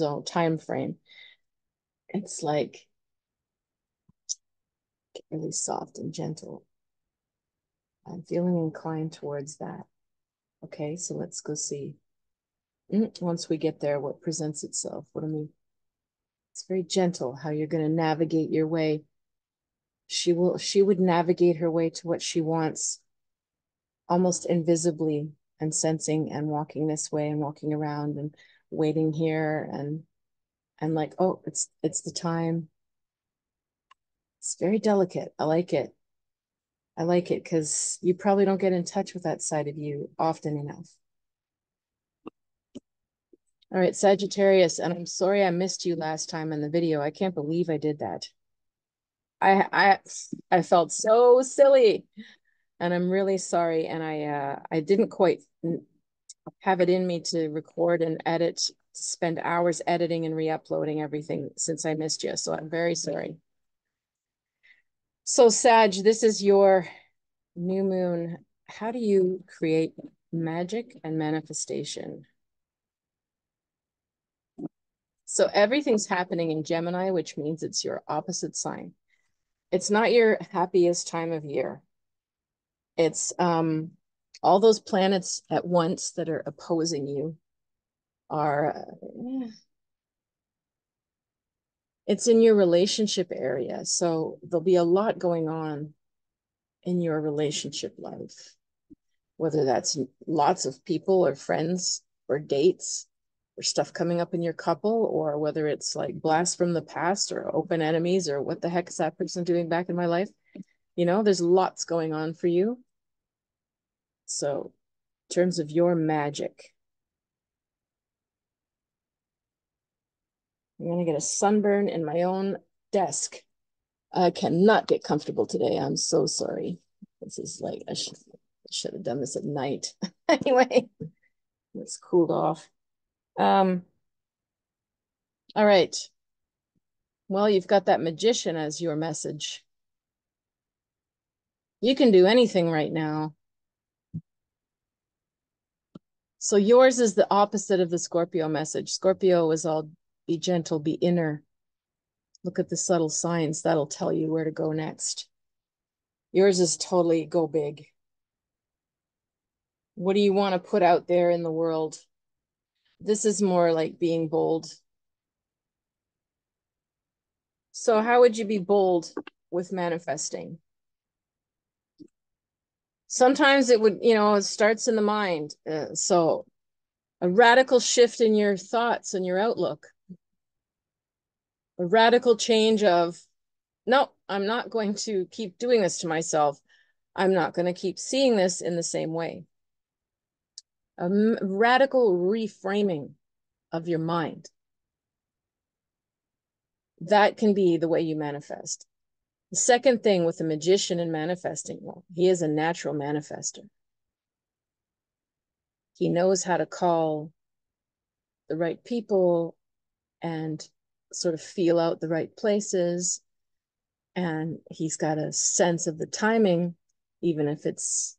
frame. It's like really soft and gentle. I'm feeling inclined towards that. Okay, so let's go see. Once we get there, what presents itself? What do we It's very gentle how you're going to navigate your way. She would navigate her way to what she wants almost invisibly, and sensing and walking this way and walking around and waiting here and like, oh, it's the time. It's very delicate. I like it. I like it because you probably don't get in touch with that side of you often enough. All right, Sagittarius, and I'm sorry I missed you last time in the video. I can't believe I did that. I felt so silly, and I'm really sorry. And I didn't quite have it in me to record and edit, to spend hours editing and re-uploading everything since I missed you. So I'm very sorry. So Sag, this is your new moon. How do you create magic and manifestation? So everything's happening in Gemini, which means it's your opposite sign. It's not your happiest time of year. It's all those planets at once that are opposing you are it's in your relationship area. So there'll be a lot going on in your relationship life, whether that's lots of people or friends or dates or stuff coming up in your couple, or whether it's like blasts from the past or open enemies or what the heck is that person doing back in my life? You know, there's lots going on for you. So in terms of your magic, I'm going to get a sunburn in my own desk. I cannot get comfortable today. I'm so sorry. This is like, I should have done this at night. Anyway, it's cooled off. All right. Well, you've got that magician as your message. You can do anything right now. So yours is the opposite of the Scorpio message. Scorpio is all be gentle, be inner. Look at the subtle signs. That'll tell you where to go next. Yours is totally go big. What do you want to put out there in the world? This is more like being bold. So how would you be bold with manifesting? Sometimes it would, it starts in the mind. So a radical shift in your thoughts and your outlook. A radical change of, no, I'm not going to keep doing this to myself. I'm not going to keep seeing this in the same way. A radical reframing of your mind. That can be the way you manifest. The second thing with the magician and manifesting, well, he is a natural manifester. He knows how to call the right people and sort of feel out the right places. And he's got a sense of the timing, even if it's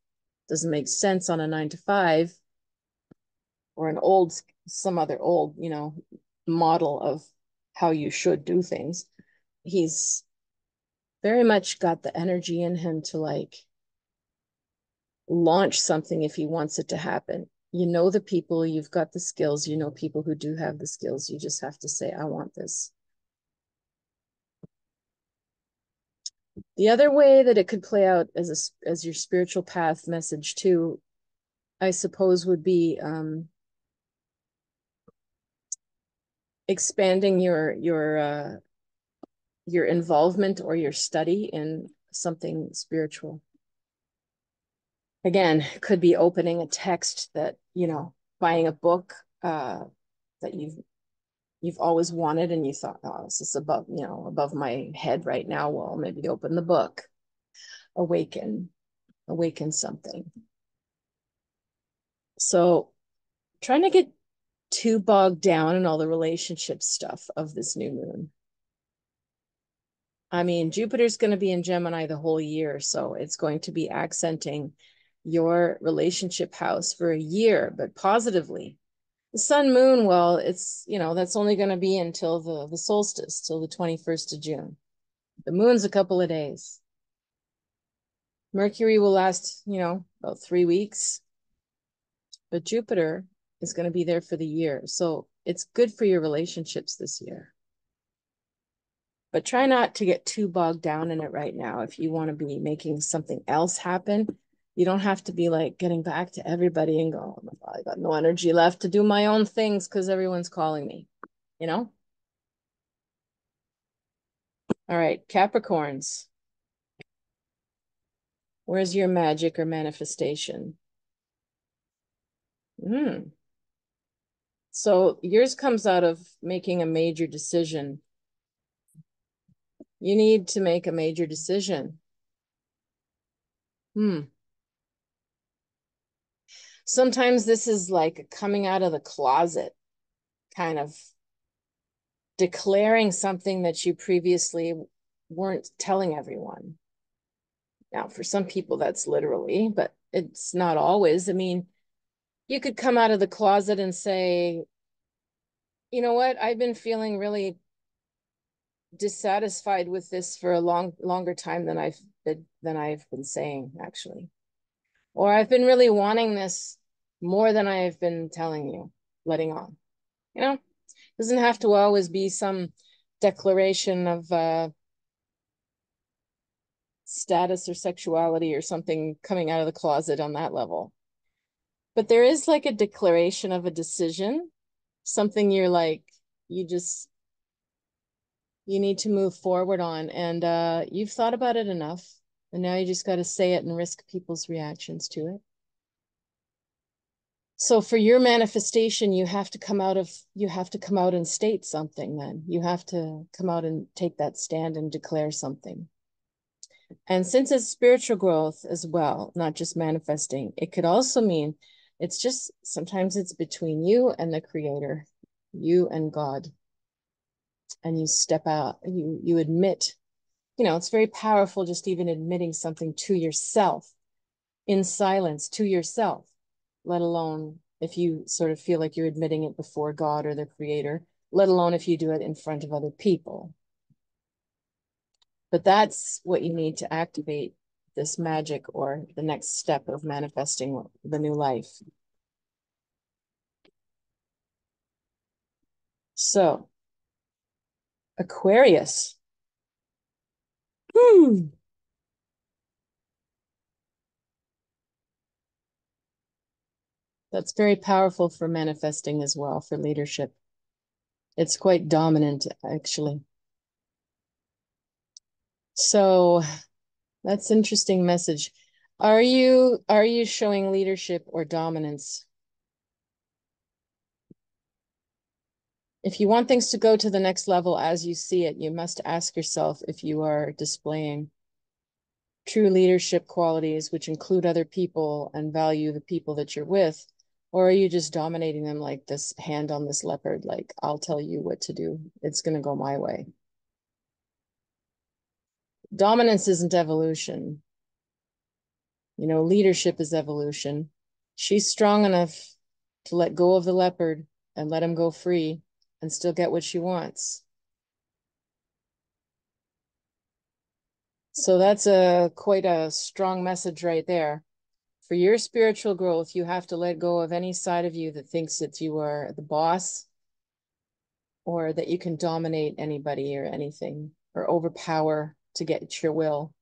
doesn't make sense on a 9 to 5 or some other old, model of how you should do things. He's very much got the energy in him to like launch something if he wants it to happen. You know the people, you've got the skills, you know people who do have the skills. You just have to say, I want this. The other way that it could play out as your spiritual path message too, I suppose, would be expanding your involvement or your study in something spiritual. Again, could be opening a text that, buying a book that you've always wanted and you thought, oh, this is above my head right now. Well, maybe open the book, awaken something. So trying to get too bogged down in all the relationship stuff of this new moon. I mean, Jupiter's going to be in Gemini the whole year, so it's going to be accenting your relationship house for a year, but positively. The sun moon, well, it's, that's only going to be until the solstice, till the 21st of June. The moon's a couple of days. Mercury will last, about 3 weeks. But Jupiter is going to be there for the year. So it's good for your relationships this year. but try not to get too bogged down in it right now. If you want to be making something else happen, you don't have to be like getting back to everybody and go, oh my God, I got no energy left to do my own things because everyone's calling me, you know? All right, Capricorns. Where's your magic or manifestation? So yours comes out of making a major decision. You need to make a major decision. Sometimes this is like coming out of the closet, kind of declaring something that you previously weren't telling everyone. Now, for some people, that's literally, but it's not always. I mean, you could come out of the closet and say, you know what, I've been feeling really dissatisfied with this for a longer time than I've been saying, actually. Or I've been really wanting this more than I've been telling you, letting on. You know, doesn't have to always be some declaration of status or sexuality or something coming out of the closet on that level. But there is like a declaration of a decision, something you're like, you need to move forward on. And you've thought about it enough. And now you just got to say it and risk people's reactions to it. So for your manifestation, you have to come out and state something then. You have to come out and take that stand and declare something. And since it's spiritual growth as well, not just manifesting, it could also mean it's just sometimes it's between you and the creator, you and God. And you step out, you admit, it's very powerful just even admitting something to yourself in silence to yourself, let alone if you sort of feel like you're admitting it before God or the creator, let alone if you do it in front of other people. But that's what you need to activate this magic or the next step of manifesting the new life. So, Aquarius. That's very powerful for manifesting as well, for leadership. It's quite dominant, actually. So that's interesting message. Are you showing leadership or dominance? If you want things to go to the next level as you see it, you must ask yourself if you are displaying true leadership qualities, which include other people and value the people that you're with, or are you just dominating them like this hand on this leopard, like, I'll tell you what to do. It's going to go my way. Dominance isn't evolution. Leadership is evolution. She's strong enough to let go of the leopard and let him go free and still get what she wants. So that's quite a strong message right there. For your spiritual growth, you have to let go of any side of you that thinks that you are the boss or that you can dominate anybody or anything or overpower to get your will,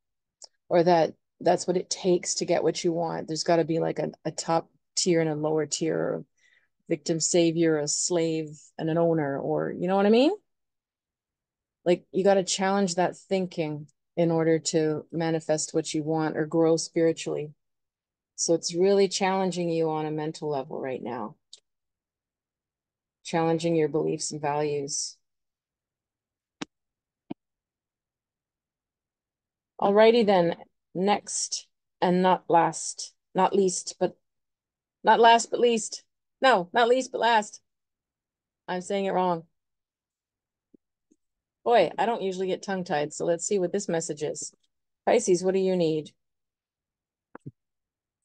or that's what it takes to get what you want. There's got to be like a top tier and a lower tier, a victim, savior, a slave, and an owner, or you know what I mean? Like you got to challenge that thinking in order to manifest what you want or grow spiritually. So it's really challenging you on a mental level right now, challenging your beliefs and values. Alrighty then, next and not last, not least, but not last but least. No, not least but last. I'm saying it wrong. Boy, I don't usually get tongue-tied, so let's see what this message is. Pisces, what do you need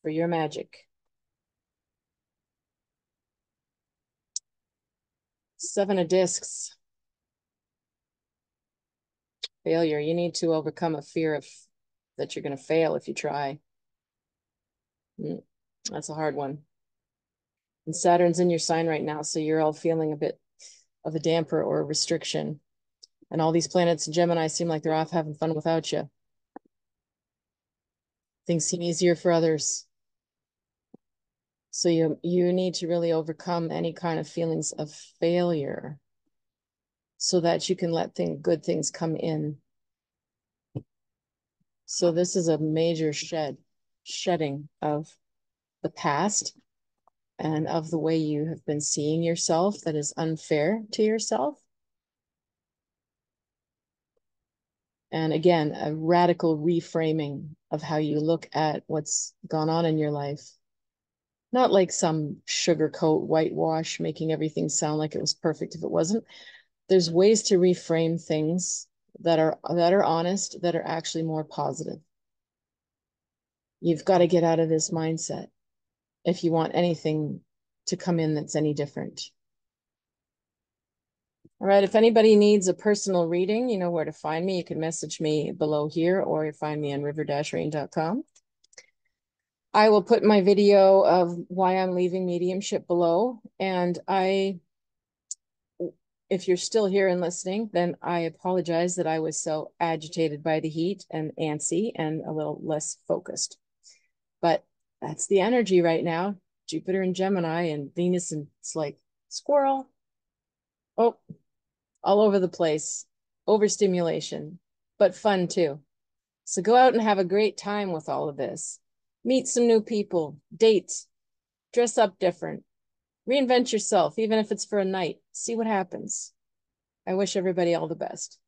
for your magic? Seven of Discs. Failure. You need to overcome a fear of that you're going to fail if you try. That's a hard one. And Saturn's in your sign right now, so you're all feeling a bit of a damper or a restriction. And all these planets in Gemini seem like they're off having fun without you. Things seem easier for others. So you need to really overcome any kind of feelings of failure so that you can let good things come in. So this is a major shedding of the past and of the way you have been seeing yourself that is unfair to yourself. And again, a radical reframing of how you look at what's gone on in your life. Not like some sugarcoat, whitewash, making everything sound like it was perfect if it wasn't. There's ways to reframe things that are honest, that are actually more positive. You've got to get out of this mindset if you want anything to come in that's any different. All right, if anybody needs a personal reading, you know where to find me. You can message me below here, or you find me on river-rain.com. I will put my video of why I'm leaving mediumship below. And if you're still here and listening, then I apologize that I was so agitated by the heat and antsy and a little less focused. But that's the energy right now. Jupiter and Gemini and Venus, and it's like squirrel. Oh, all over the place. Overstimulation, but fun too. So go out and have a great time with all of this. Meet some new people, date, dress up different, reinvent yourself, even if it's for a night. See what happens. I wish everybody all the best.